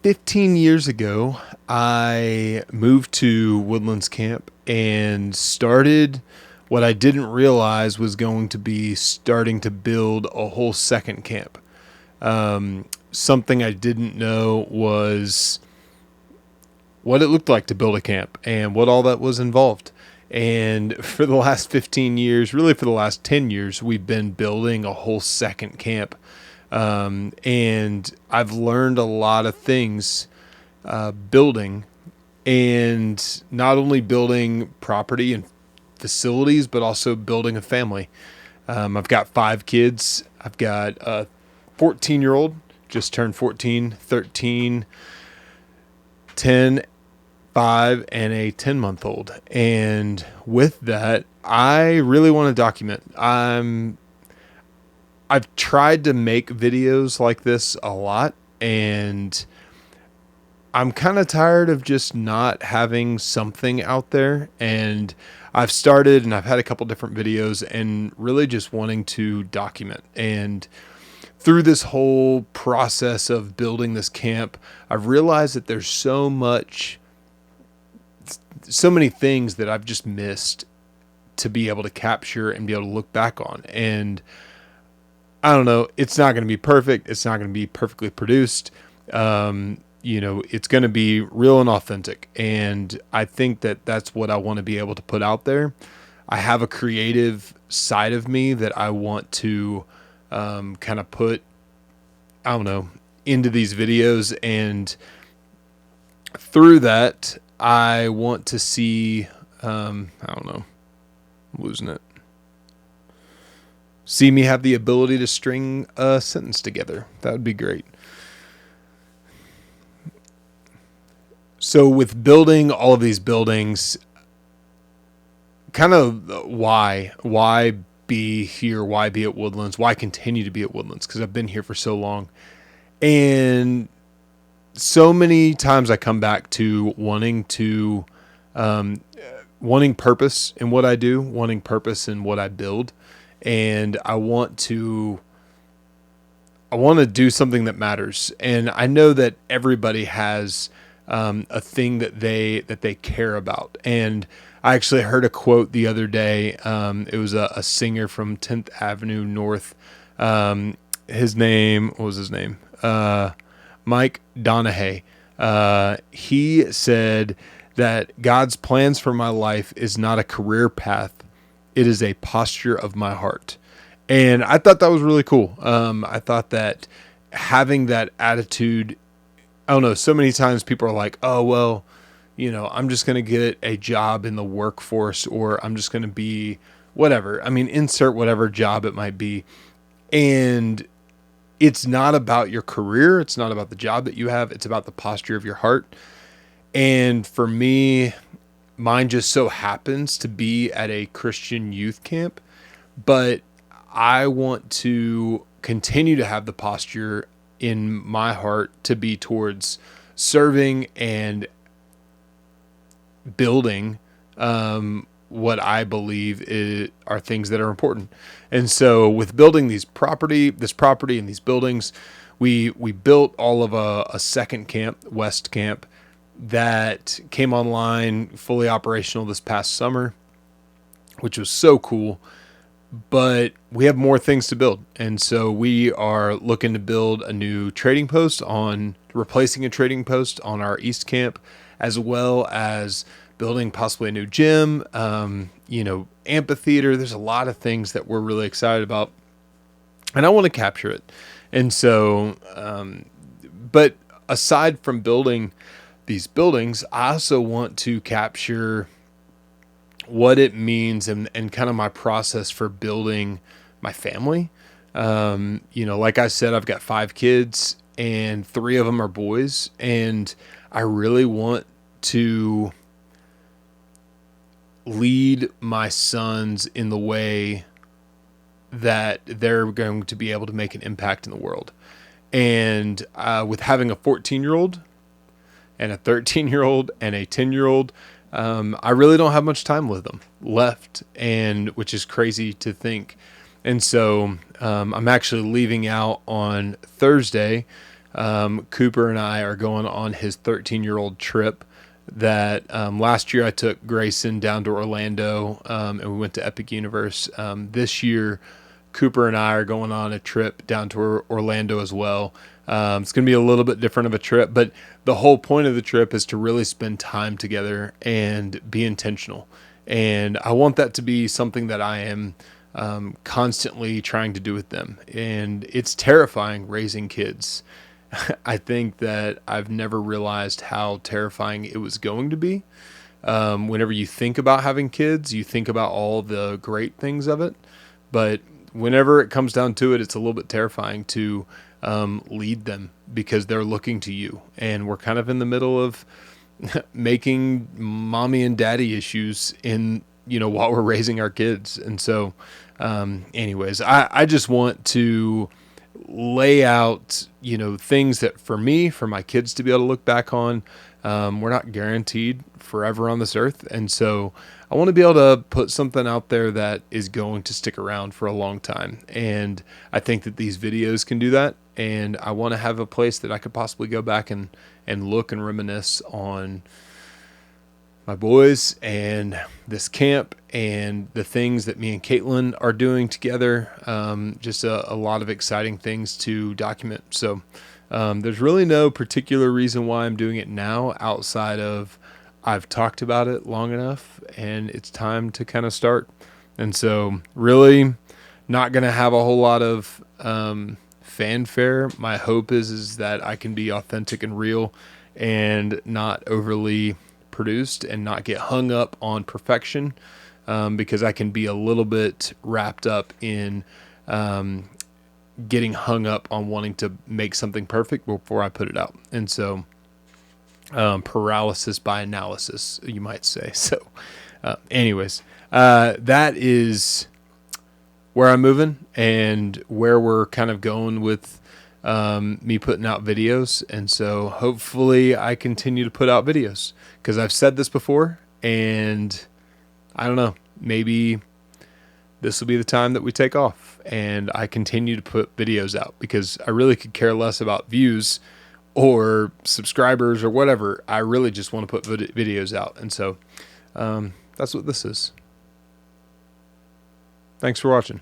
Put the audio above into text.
15 years ago, I moved to Woodlands Camp and started what I didn't realize was going to be starting to build a whole second camp. Something I didn't know was what it looked like to build a camp and what all that was involved. And for the last 15 years, really for the last 10 years, we've been building a whole second camp. And I've learned a lot of things building, and not only building property and facilities, but also building a family. I've got 5 kids. I've got a 14-year-old, just turned 14, 13, 10, 5, and a 10-month-old. And with that, I really want to document. I've tried to make videos like this a lot, and I'm kind of tired of just not having something out there. And I've started and I've had a couple different videos and really just wanting to document. And through this whole process of building this camp, I've realized that there's so many things that I've just missed to be able to capture and be able to look back on. And I don't know, it's not going to be perfect. It's not going to be perfectly produced. It's going to be real and authentic. And I think that that's what I want to be able to put out there. I have a creative side of me that I want to kind of put, into these videos. And through that, I want to see, I'm losing it. See me have the ability to string a sentence together. That would be great. So with building all of these buildings, kind of why be here? Why be at Woodlands? Why continue to be at Woodlands? Because I've been here for so long. And so many times I come back to wanting purpose in what I do, wanting purpose in what I build. And I want to do something that matters. And I know that everybody has a thing that they care about. And I actually heard a quote the other day. It was a singer from 10th Avenue North. What was his name? Mike Donahue. He said that God's plans for my life is not a career path. It is a posture of my heart. And I thought that was really cool. I thought that having that attitude, I don't know, so many times people are like, oh, well, I'm just going to get a job in the workforce, or I'm just going to be whatever. I mean, insert whatever job it might be. And it's not about your career. It's not about the job that you have. It's about the posture of your heart. And for me, mine just so happens to be at a Christian youth camp, but I want to continue to have the posture in my heart to be towards serving and building what I believe are things that are important. And so with building this property and these buildings, we built all of a second camp, West Camp, that came online fully operational this past summer, which was so cool. But we have more things to build. And so we are looking to build a new trading post replacing a trading post on our East Camp, as well as building possibly a new gym, amphitheater. There's a lot of things that we're really excited about, and I want to capture it. And so, but aside from building these buildings, I also want to capture what it means and kind of my process for building my family. Like I said, I've got 5 kids and 3 of them are boys, and I really want to lead my sons in the way that they're going to be able to make an impact in the world. And with having a 14-year-old and a 13-year-old and a 10-year-old, I really don't have much time with them left, and which is crazy to think. And so I'm actually leaving out on Thursday Cooper and I are going on his 13-year-old trip that last year I took Grayson down to Orlando, and we went to Epic Universe. This year, Cooper and I are going on a trip down to Orlando as well. It's going to be a little bit different of a trip, but the whole point of the trip is to really spend time together and be intentional. And I want that to be something that I am constantly trying to do with them. And it's terrifying raising kids. I think that I've never realized how terrifying it was going to be. Whenever you think about having kids, you think about all the great things of it. But whenever it comes down to it, it's a little bit terrifying to lead them because they're looking to you. And we're kind of in the middle of making mommy and daddy issues while we're raising our kids. And so, anyways, I just want to lay out, things that for my kids to be able to look back on. We're not guaranteed forever on this earth. And so I want to be able to put something out there that is going to stick around for a long time. And I think that these videos can do that. And I want to have a place that I could possibly go back and look and reminisce on my boys and this camp and the things that me and Caitlin are doing together. Just a lot of exciting things to document. So there's really no particular reason why I'm doing it now outside of I've talked about it long enough and it's time to kind of start. And so really not going to have a whole lot of fanfare. My hope is that I can be authentic and real and not overly produced and not get hung up on perfection, because I can be a little bit wrapped up in getting hung up on wanting to make something perfect before I put it out. And so paralysis by analysis, you might say. So anyways, that is where I'm moving and where we're kind of going with me putting out videos. And so hopefully I continue to put out videos, because I've said this before and I don't know, maybe this will be the time that we take off and I continue to put videos out, because I really could care less about views or subscribers or whatever. I really just want to put videos out. And so that's what this is. Thanks for watching.